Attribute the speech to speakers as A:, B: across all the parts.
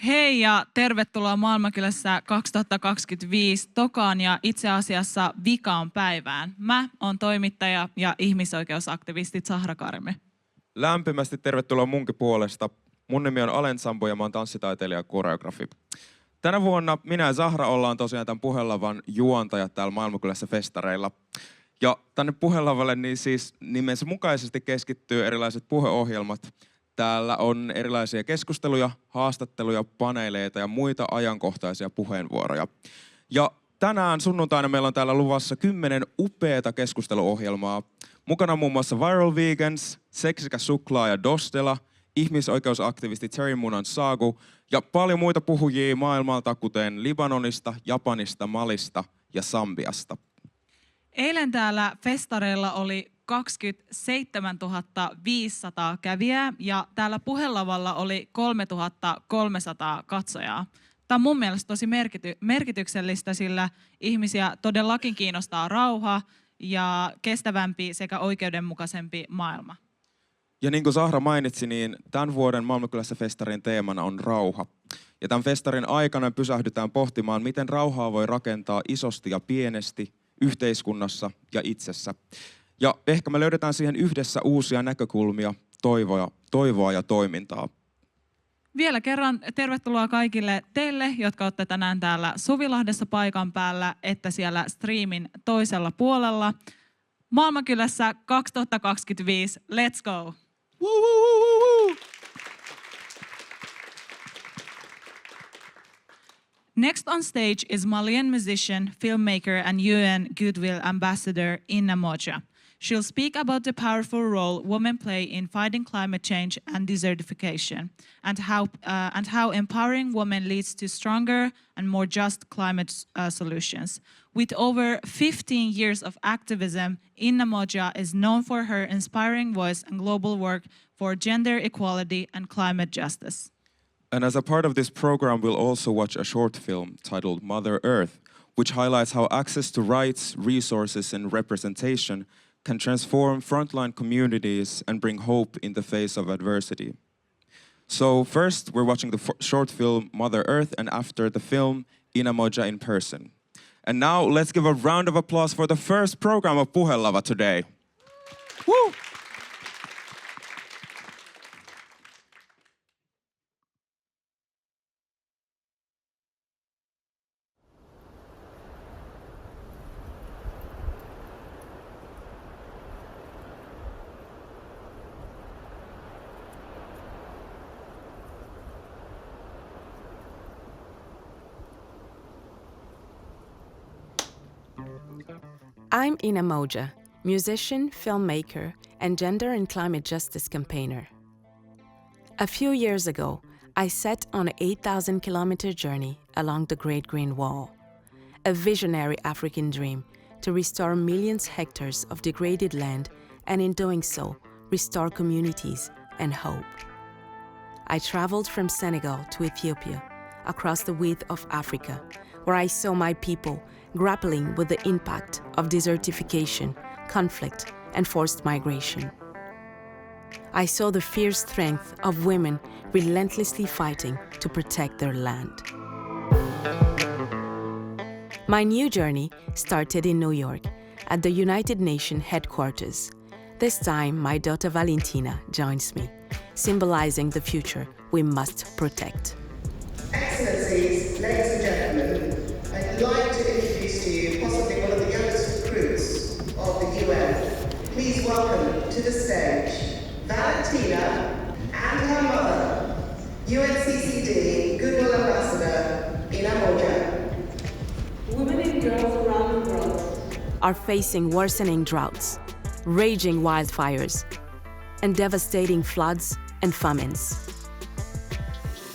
A: Hei ja tervetuloa Maailmankylässä 2025 tokaan ja itse asiassa vikaan päivään. Mä oon toimittaja ja ihmisoikeusaktivisti Zahra Karmi.
B: Lämpimästi tervetuloa munkin puolesta. Mun nimi on Alen Sampo ja mä oon tanssitaiteilija ja koreografi. Tänä vuonna minä ja Zahra ollaan tosiaan tämän puhelavan juontajat täällä Maailmankylässä festareilla. Ja tänne puhelavalle niin siis nimensä mukaisesti keskittyy erilaiset puheohjelmat. Täällä on erilaisia keskusteluja, haastatteluja, paneeleita ja muita ajankohtaisia puheenvuoroja. Ja tänään sunnuntaina meillä on täällä luvassa 10 upeata keskusteluohjelmaa. Mukana on muun muassa Viral Vegans, Seksikäs suklaa ja Dostela, ihmisoikeusaktivisti Terry Munan Sagu ja paljon muita puhujia maailmalta, kuten Libanonista, Japanista, Malista ja Sambiasta.
A: Eilen täällä festareilla oli 27 500 kävijää ja täällä puhelavalla oli 3300 katsojaa. Tämä on mun mielestä tosi merkityksellistä, sillä ihmisiä todellakin kiinnostaa rauha ja kestävämpi sekä oikeudenmukaisempi maailma.
B: Ja niin kuin Zahra mainitsi, niin tämän vuoden Maailmankylässä festarin teemana on rauha. Ja tämän festarin aikana pysähdytään pohtimaan, miten rauhaa voi rakentaa isosti ja pienesti, yhteiskunnassa ja itsessä. Ja ehkä me löydetään siihen yhdessä uusia näkökulmia, toivoa ja toimintaa.
A: Vielä kerran tervetuloa kaikille teille, jotka olette tänään täällä Suvilahdessa paikan päällä, että siellä streamin toisella puolella. Maailmankylässä 2025, let's go!
B: Woo, woo, woo, woo.
A: Next on stage is Malian musician, filmmaker and UN Goodwill Ambassador Inna Modja. She'll speak about the powerful role women play in fighting climate change and desertification, and how empowering women leads to stronger and more just climate solutions. With over 15 years of activism, Inna Modja is known for her inspiring voice and global work for gender equality and climate justice.
B: And as a part of this program, we'll also watch a short film titled Mother Earth, which highlights how access to rights, resources, and representation can transform frontline communities and bring hope in the face of adversity. So first, we're watching the short film Mother Earth, and after the film, Inna Modja in person. And now, let's give a round of applause for the first program of Puhelava today. Woo!
C: I'm Inna Modja, musician, filmmaker, and gender and climate justice campaigner. A few years ago, I set on an 8,000-kilometer journey along the Great Green Wall, a visionary African dream to restore millions of hectares of degraded land and in doing so, restore communities and hope. I traveled from Senegal to Ethiopia, across the width of Africa, where I saw my people grappling with the impact of desertification, conflict, and forced migration. I saw the fierce strength of women relentlessly fighting to protect their land. My new journey started in New York, at the United Nations headquarters. This time, my daughter Valentina joins me, symbolizing the future we must protect.
D: Excellencies, ladies and gentlemen, I'd like to introduce to you possibly one of the youngest recruits of the UN. Please welcome to the stage Valentina and her mother, UNCCD Goodwill Ambassador Inna Modja.
E: Women and girls around the world
C: are facing worsening droughts, raging wildfires, and devastating floods and famines.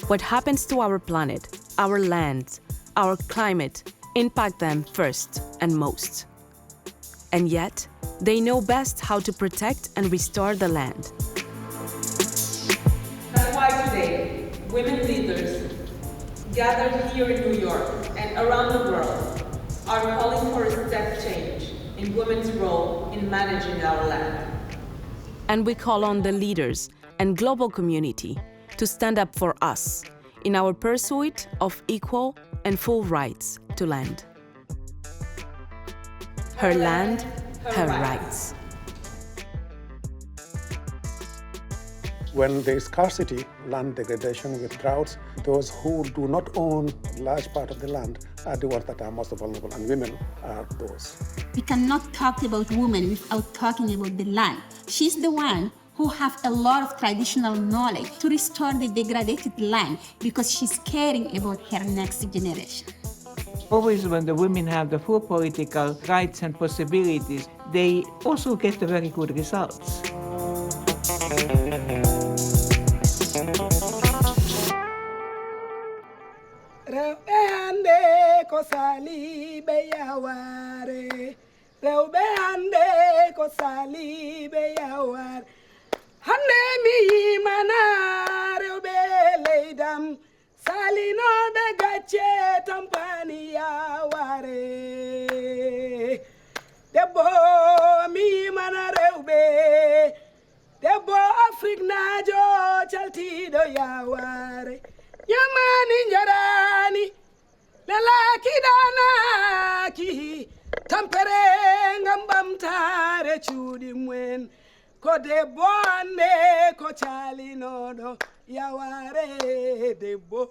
C: What happens to our planet, our land, our climate impact them first and most. And yet, they know best how to protect and restore the land.
E: That's why today, women leaders gathered here in New York and around the world are calling for a step change in women's role in managing our land.
C: And we call on the leaders and global community to stand up for us in our pursuit of equal and full rights to land. Her land, her rights.
F: When there is scarcity, land degradation with droughts, those who do not own a large part of the land are the ones that are most vulnerable, and women are those.
G: We cannot talk about women without talking about the land. She's the one who have a lot of traditional knowledge to restore the degraded land because she's caring about her next generation.
H: Always when the women have the full political rights and possibilities, they also get the very good results.
I: Hande mi mana rewbe leidam salino be gache tampani ya ware debbo mi mana rewbe debbo Afrique najo caltido ya ware nyamani njarani lalaki danaki tampere ngambam tare chudi mwen ko debbo ande ko calinoɗo yaware debbo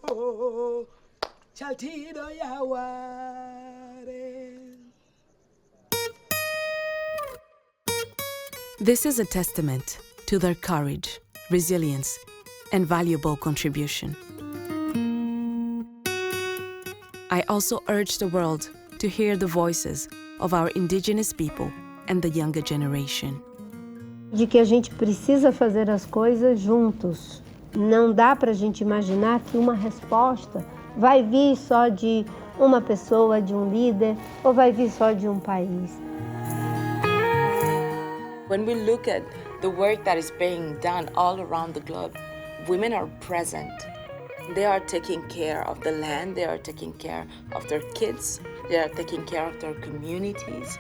I: caltiɗo yaware.
C: This is a testament to their courage, resilience, and valuable contribution. I also urge the world to hear the voices of our indigenous people and the younger generation.
J: De que a gente precisa fazer as coisas juntos. Não dá para a gente imaginar que uma resposta vai vir só de uma pessoa, de um líder, ou vai vir só de um país.
K: When we look at the work that is being done all around the globe, women are present. They are taking care of the land, they are taking care of their kids, they are taking care of their communities.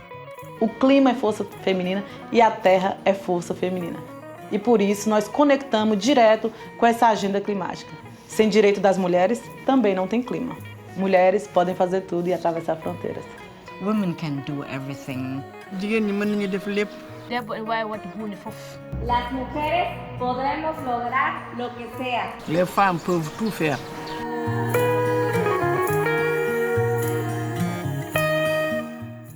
L: O clima é força feminina e a terra é força feminina. E por isso nós conectamos direto com essa agenda climática. Sem direito das mulheres, também não tem clima. Mulheres podem fazer tudo e atravessar fronteiras.
M: Women can do everything.
I: Jigéen ñi mën nañu def lépp.
N: Las mujeres podremos lograr lo que sea.
I: Les femmes peuvent tout faire.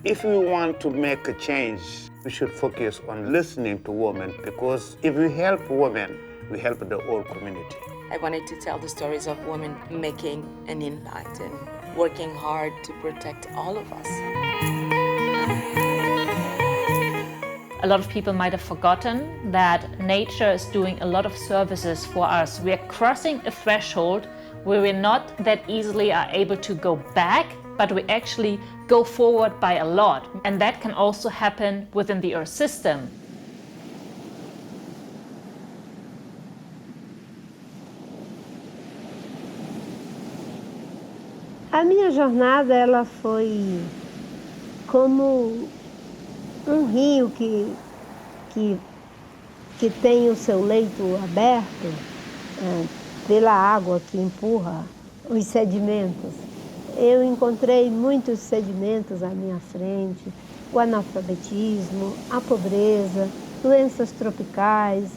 O: If we want to make a change, we should focus on listening to women, because if we help women, we help the whole community.
K: I wanted to tell the stories of women making an impact and working hard to protect all of us.
P: A lot of people might have forgotten that nature is doing a lot of services for us. We are crossing a threshold where we're not that easily are able to go back, but we actually go forward by a lot. And that can also happen within the Earth system.
J: A minha jornada ela foi como um rio que tem o seu leito aberto pela água que empurra os sedimentos. Eu encontrei muitos sedimentos à minha frente, o analfabetismo, a pobreza, doenças tropicais,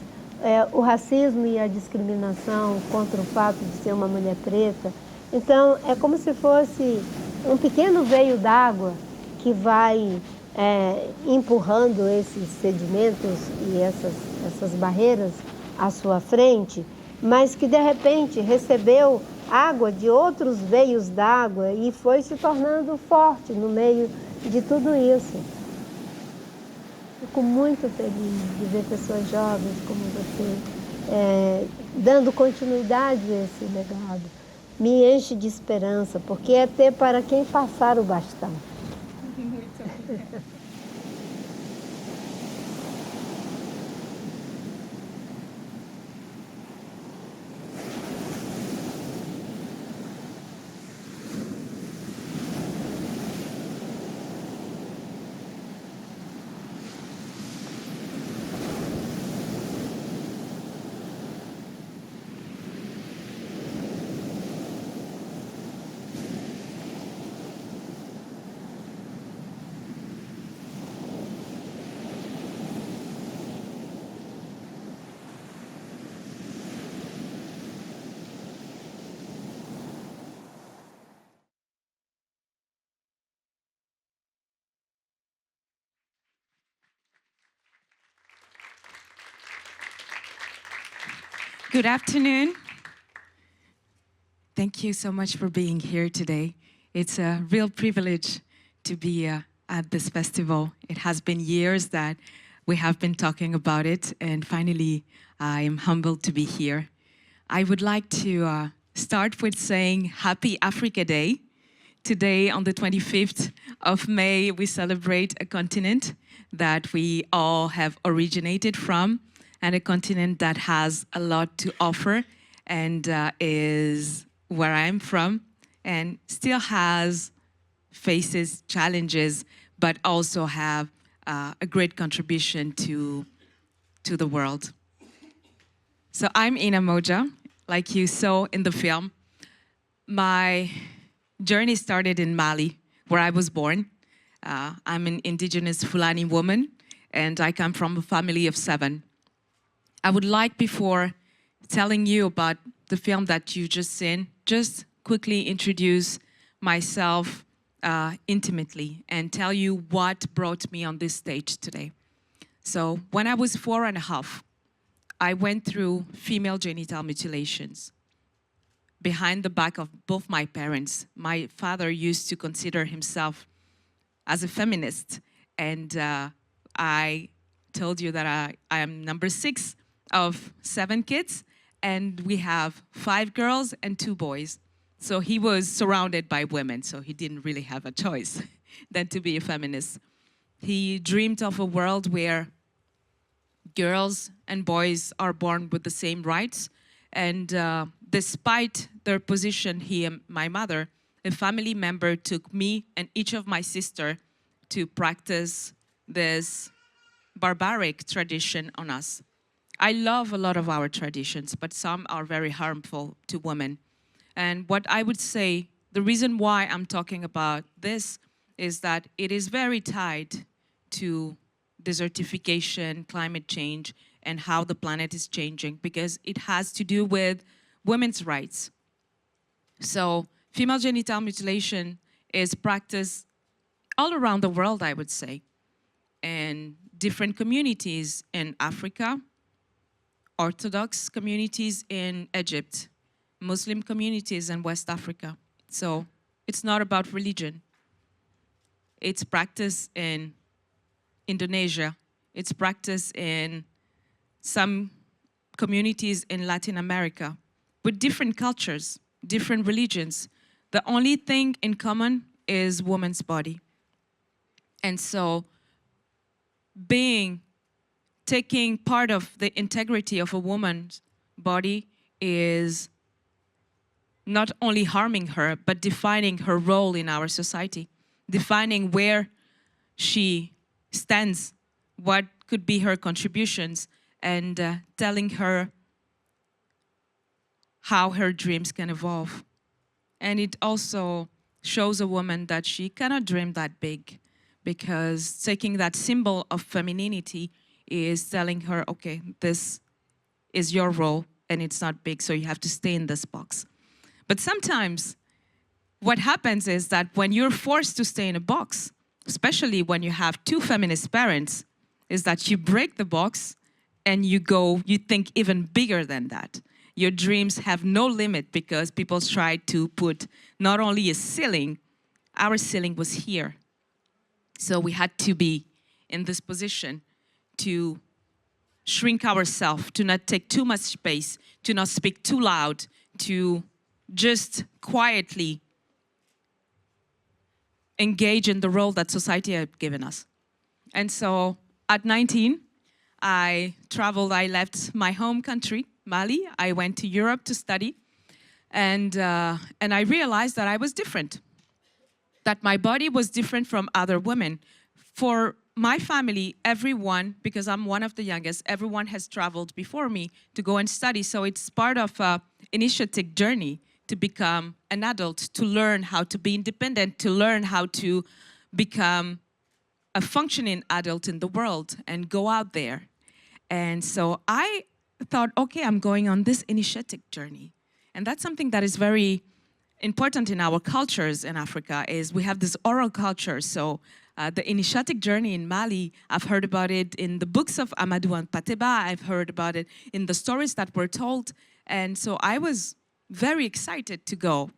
J: o racismo e a discriminação contra o fato de ser uma mulher preta. Então, é como se fosse um pequeno veio d'água que vai empurrando esses sedimentos e essas barreiras à sua frente, mas que, de repente, recebeu água de outros veios d'água e foi se tornando forte no meio de tudo isso. Fico muito feliz de ver pessoas jovens como você dando continuidade a esse legado. Me enche de esperança, porque é ter para quem passar o bastão. Muito.
Q: Good afternoon. Thank you so much for being here today. It's a real privilege to be at this festival. It has been years that we have been talking about it, and finally, I am humbled to be here. I would like to start with saying Happy Africa Day. Today, on the 25th of May, we celebrate a continent that we all have originated from, and a continent that has a lot to offer and is where I'm from, and still faces challenges, but also have a great contribution to the world. So I'm Inna Modja, like you saw in the film. My journey started in Mali, where I was born. I'm an indigenous Fulani woman, and I come from a family of 7. I would like, before telling you about the film that you just seen, just quickly introduce myself intimately and tell you what brought me on this stage today. So when I was 4.5, I went through female genital mutilations behind the back of both my parents. My father used to consider himself as a feminist, and I told you that I am number 6 of 7 kids, and we have 5 girls and 2 boys. So he was surrounded by women, so he didn't really have a choice than to be a feminist. He dreamed of a world where girls and boys are born with the same rights, and despite their position, he and my mother, a family member, took me and each of my sisters to practice this barbaric tradition on us. I love a lot of our traditions, but some are very harmful to women. And what I would say, the reason why I'm talking about this is that it is very tied to desertification, climate change, and how the planet is changing, because it has to do with women's rights. So female genital mutilation is practiced all around the world, I would say, in different communities in Africa, Orthodox communities in Egypt, Muslim communities in West Africa. So it's not about religion. It's practiced in Indonesia. It's practiced in some communities in Latin America with different cultures, different religions. The only thing in common is woman's body. And so taking part of the integrity of a woman's body is not only harming her, but defining her role in our society, defining where she stands, what could be her contributions, and telling her how her dreams can evolve. And it also shows a woman that she cannot dream that big, because taking that symbol of femininity is telling her, okay, this is your role and it's not big, so you have to stay in this box. But sometimes what happens is that when you're forced to stay in a box, especially when you have 2 feminist parents, is that you break the box and you think even bigger than that. Your dreams have no limit, because people try to put not only a ceiling, our ceiling was here. So we had to be in this position to shrink ourselves, to not take too much space, to not speak too loud, to just quietly engage in the role that society had given us. And so at 19, I left my home country, Mali. I went to Europe to study, and I realized that I was different, that my body was different from other women. For my family, everyone, because I'm one of the youngest, everyone has traveled before me to go and study. So it's part of an initiatic journey to become an adult, to learn how to be independent, to learn how to become a functioning adult in the world and go out there. And so I thought, okay, I'm going on this initiatic journey. And that's something that is very important in our cultures in Africa is we have this oral culture. So the initiatic journey in Mali, I've heard about it in the books of Amadou and Pateba. I've heard about it in the stories that were told. And so I was very excited to go.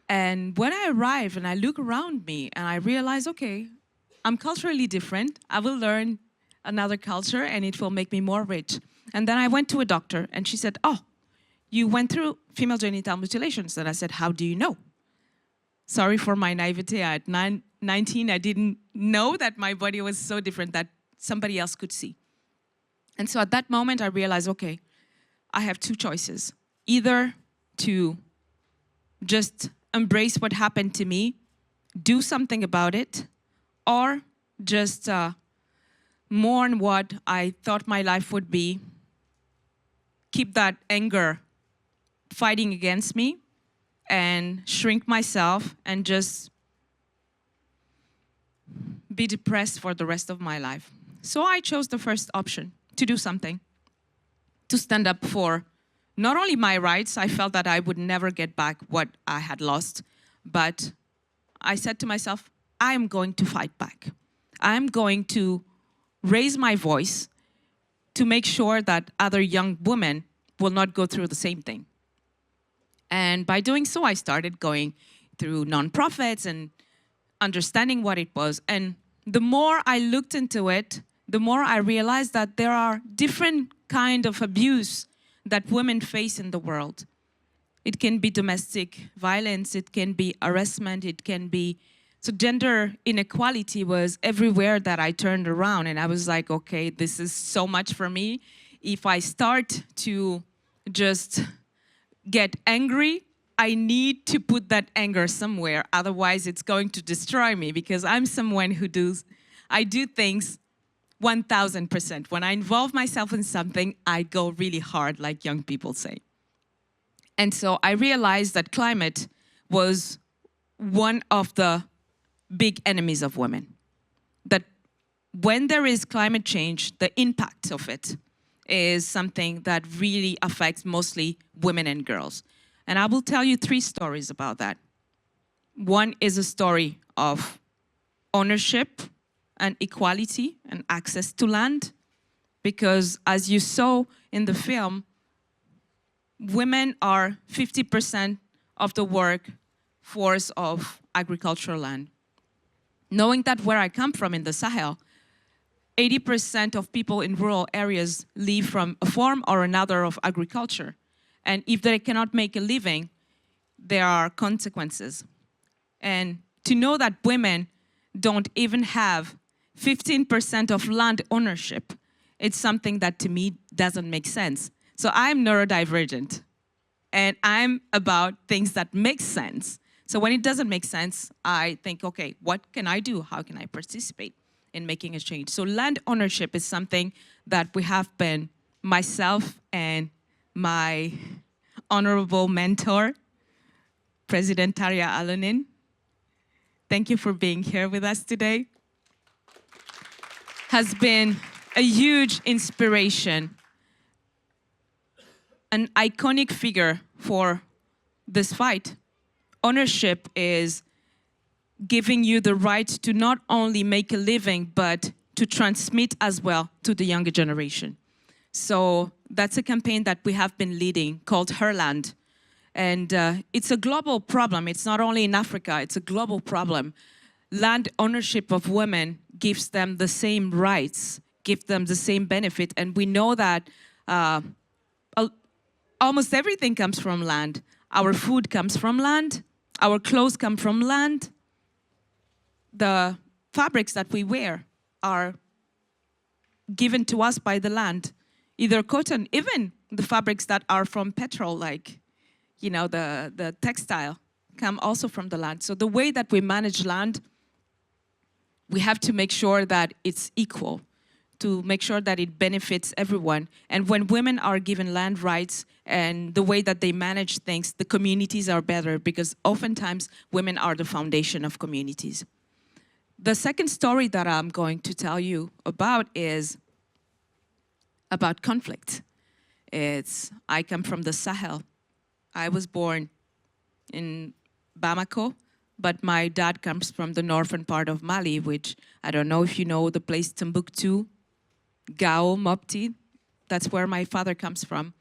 Q: And when I arrive and I look around me and I realize, okay, I'm culturally different. I will learn another culture and it will make me more rich. And then I went to a doctor and she said, oh, you went through female genital mutilations. And I said, how do you know? Sorry for my naivety. At 19, I didn't know that my body was so different that somebody else could see. And so at that moment, I realized, okay, I have two choices. Either to just embrace what happened to me, do something about it, or just mourn what I thought my life would be, keep that anger fighting against me, and shrink myself and just be depressed for the rest of my life. So I chose the first option, to do something, to stand up for not only my rights. I felt that I would never get back what I had lost, but I said to myself, I am going to fight back. I'm going to raise my voice to make sure that other young women will not go through the same thing. And by doing so, I started going through nonprofits and understanding what it was. And the more I looked into it, the more I realized that there are different kinds of abuse that women face in the world. It can be domestic violence, it can be harassment, it can be... So gender inequality was everywhere that I turned around. And I was like, okay, this is so much for me. If I start to just get angry, I need to put that anger somewhere. Otherwise, it's going to destroy me, because I'm someone who I do things 1000%. When I involve myself in something, I go really hard, like young people say. And so I realized that climate was one of the big enemies of women. That when there is climate change, the impact of it is something that really affects mostly women and girls. And I will tell you 3 stories about that. One is a story of ownership and equality and access to land, because as you saw in the film, women are 50% of the workforce of agricultural land. Knowing that where I come from in the Sahel, 80% of people in rural areas live from a form or another of agriculture. And if they cannot make a living, there are consequences. And to know that women don't even have 15% of land ownership, it's something that to me doesn't make sense. So I'm neurodivergent, and I'm about things that make sense. So when it doesn't make sense, I think, okay, what can I do? How can I participate in making a change? So land ownership is something that we have been, myself and my honorable mentor, President Tarja Alonen. Thank you for being here with us today. Has been a huge inspiration, an iconic figure for this fight. Ownership is giving you the right to not only make a living, but to transmit as well to the younger generation. So that's a campaign that we have been leading called Her Land. And it's a global problem. It's not only in Africa, it's a global problem. Land ownership of women gives them the same rights, gives them the same benefit. And we know that almost everything comes from land. Our food comes from land. Our clothes come from land. The fabrics that we wear are given to us by the land. Either cotton, even the fabrics that are from petrol, like, you know, the textile, come also from the land. So the way that we manage land, we have to make sure that it's equal, to make sure that it benefits everyone. And when women are given land rights and the way that they manage things, the communities are better, because oftentimes women are the foundation of communities. The second story that I'm going to tell you about is about conflict. I come from the Sahel. I was born in Bamako, but my dad comes from the northern part of Mali, which I don't know if you know the place Timbuktu, Gao, Mopti. That's where my father comes from.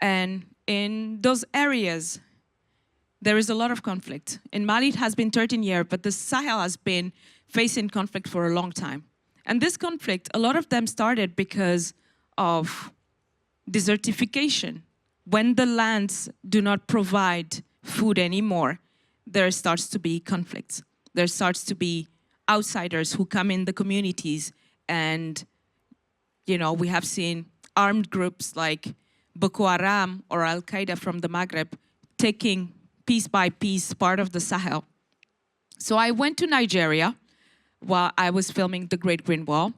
Q: And in those areas, there is a lot of conflict. In Mali, it has been 13 years, but the Sahel has been facing conflict for a long time. And this conflict, a lot of them started because of desertification. When the lands do not provide food anymore, there starts to be conflicts. There starts to be outsiders who come in the communities, and we have seen armed groups like Boko Haram or Al-Qaeda from the Maghreb taking piece by piece part of the Sahel. So I went to Nigeria while I was filming The Great Green Wall.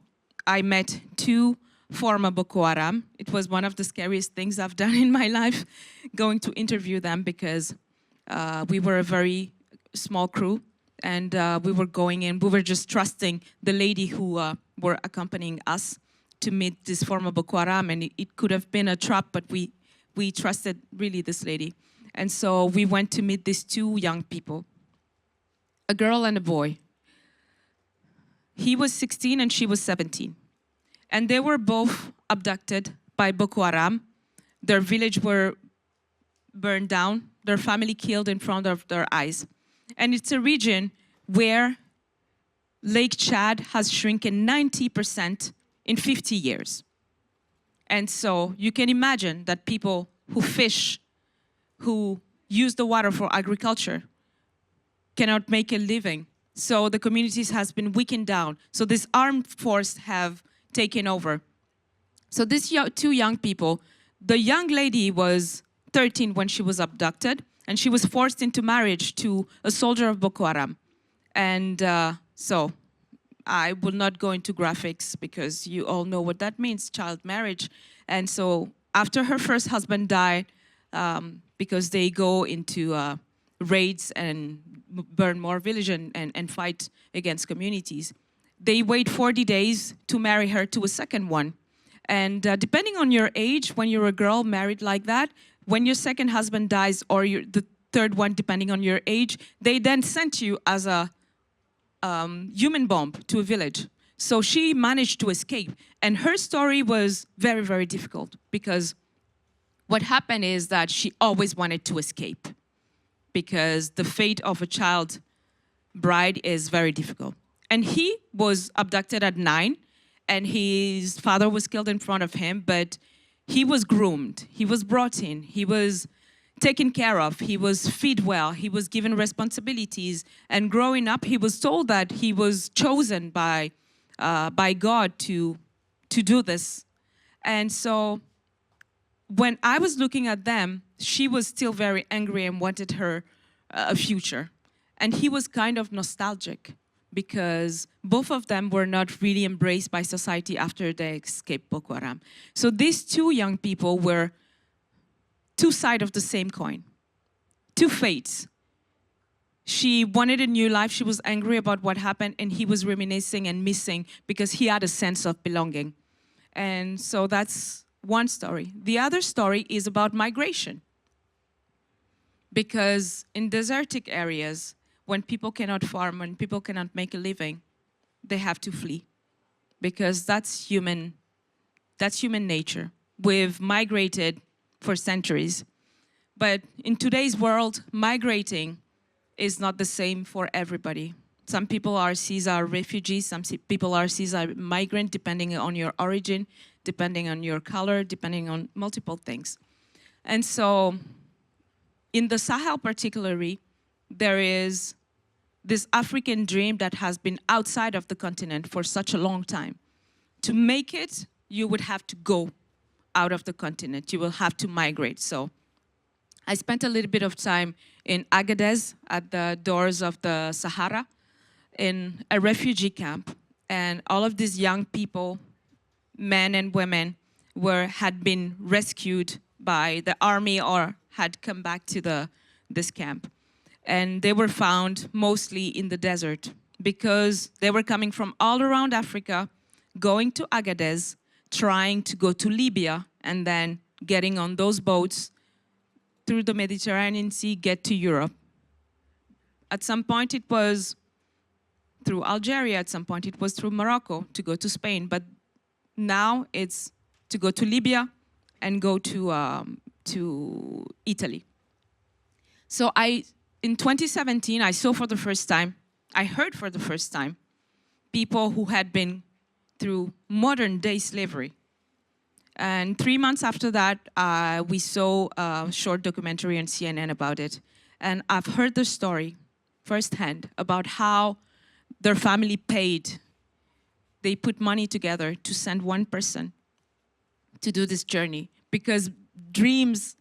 Q: I met 2 former Boko Haram. It was one of the scariest things I've done in my life, going to interview them, because we were a very small crew, and we were going in. We were just trusting the lady who were accompanying us to meet this former Boko Haram, and it could have been a trap, but we trusted really this lady. And so we went to meet these 2 young people, a girl and a boy. He was 16 and she was 17. And they were both abducted by Boko Haram. Their village were burned down, their family killed in front of their eyes. And it's a region where Lake Chad has shrunken 90% in 50 years. And so you can imagine that people who fish, who use the water for agriculture, cannot make a living. So the communities has been weakened down. So this armed force have taken over. So these 2 young people, the young lady was 13 when she was abducted, and she was forced into marriage to a soldier of Boko Haram. And so I will not go into graphics because you all know what that means, child marriage. And so after her first husband died, because they go into raids and burn more villages and fight against communities, they wait 40 days to marry her to a second one. And depending on your age, when you're a girl married like that, when your second husband dies, or the third one, depending on your age, they then sent you as a human bomb to a village. So she managed to escape. And her story was very, very difficult, because what happened is that she always wanted to escape, because the fate of a child bride is very difficult. And he was abducted at 9, and his father was killed in front of him, but he was groomed, he was brought in, he was taken care of, he was fed well, he was given responsibilities, and growing up, he was told that he was chosen by God to do this. And so when I was looking at them, she was still very angry and wanted her a future. And he was kind of nostalgic, because both of them were not really embraced by society after they escaped Boko Haram. So these 2 young people were 2 sides of the same coin, 2 fates. She wanted a new life, she was angry about what happened, and he was reminiscing and missing because he had a sense of belonging. And so that's one story. The other story is about migration. Because in desertic areas, when people cannot farm, when people cannot make a living, they have to flee, because that's human nature. We've migrated for centuries. But in today's world, migrating is not the same for everybody. Some people are seen as refugees, some people are seen as migrant, depending on your origin, depending on your color, depending on multiple things. And so in the Sahel particularly, there is this African dream that has been outside of the continent for such a long time. To make it, you would have to go out of the continent. You will have to migrate. So I spent a little bit of time in Agadez, at the doors of the Sahara, in a refugee camp. And all of these young people, men and women, had been rescued by the army or had come back to this camp. And they were found mostly in the desert, because they were coming from all around Africa, going to Agadez, trying to go to Libya, and then getting on those boats through the Mediterranean Sea, get to Europe.
R: At some point it was through Algeria, at some point it was through Morocco to go to Spain, but now it's to go to Libya and go to Italy. So in 2017, I saw for the first time, I heard for the first time, people who had been through modern day slavery. And 3 months after that, we saw a short documentary on CNN about it. And I've heard the story firsthand about how their family paid. They put money together to send one person to do this journey, because dreams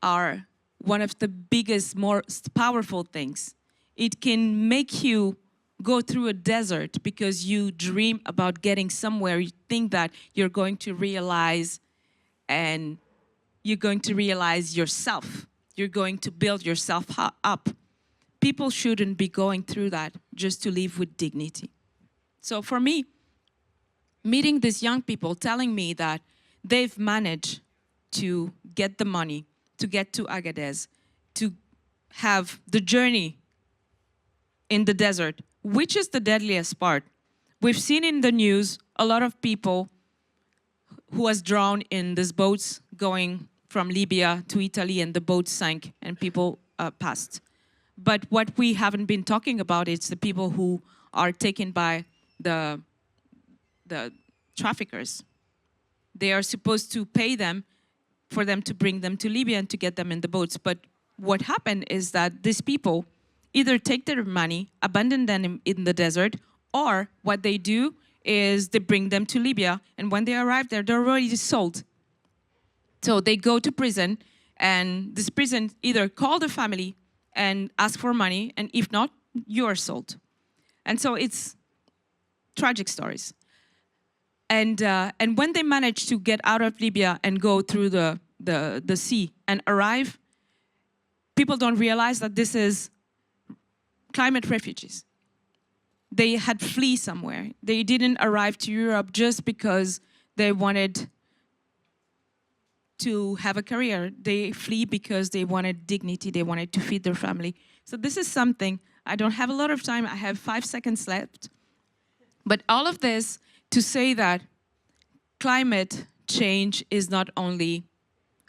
R: are one of the biggest, most powerful things. It can make you go through a desert because you dream about getting somewhere. You think that you're going to realize, and you're going to realize yourself. You're going to build yourself up. People shouldn't be going through that just to live with dignity. So for me, meeting these young people telling me that they've managed to get the money, to get to Agadez, to have the journey in the desert, which is the deadliest part. We've seen in the news a lot of people who was drowned in these boats going from Libya to Italy, and the boat sank and people passed. But what we haven't been talking about is the people who are taken by the traffickers. They are supposed to pay them for them to bring them to Libya and to get them in the boats. But what happened is that these people either take their money, abandon them in the desert, or what they do is they bring them to Libya, and when they arrive there, they're already sold. So they go to prison, and this prison either call the family and ask for money, and if not, you are sold. And so it's tragic stories. And when they manage to get out of Libya and go through the sea and arrive, people don't realize that this is climate refugees. They had flee somewhere. They didn't arrive to Europe just because they wanted to have a career. They flee because they wanted dignity. They wanted to feed their family. So this is something, I don't have a lot of time. I have 5 seconds left. But all of this to say that climate change is not only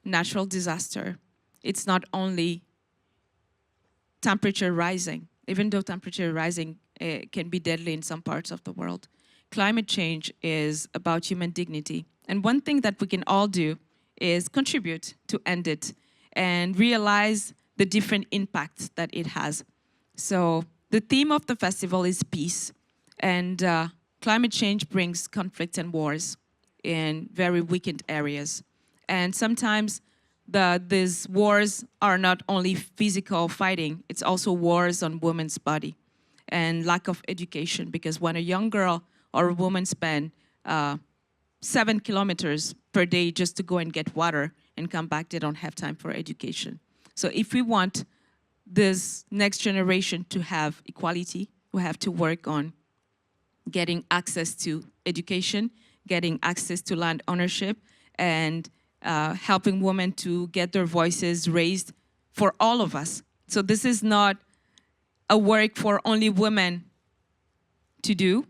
R: natural disaster. It's not only temperature rising, even though temperature rising can be deadly in some parts of the world. Climate change is about human dignity. And one thing that we can all do is contribute to end it and realize the different impacts that it has. So the theme of the festival is peace. And climate change brings conflicts and wars in very weakened areas. And sometimes these wars are not only physical fighting, it's also wars on women's body and lack of education, because when a young girl or a woman spend 7 kilometers per day just to go and get water and come back, they don't have time for education. So if we want this next generation to have equality, we have to work on getting access to education, getting access to land ownership, and helping women to get their voices raised for all of us. So this is not a work for only women to do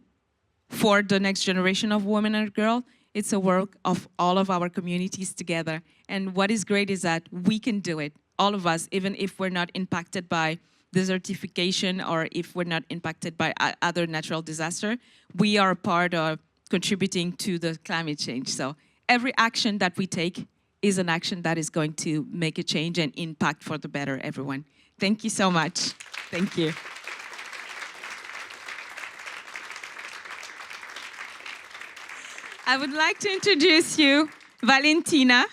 R: for the next generation of women and girls. It's a work of all of our communities together. And what is great is that we can do it, all of us, even if we're not impacted by desertification or if we're not impacted by other natural disaster. We are part of contributing to the climate change. So every action that we take is an action that is going to make a change and impact for the better, everyone. Thank you so much. Thank you. I would like to introduce you, Valentina.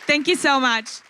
R: Thank you so much.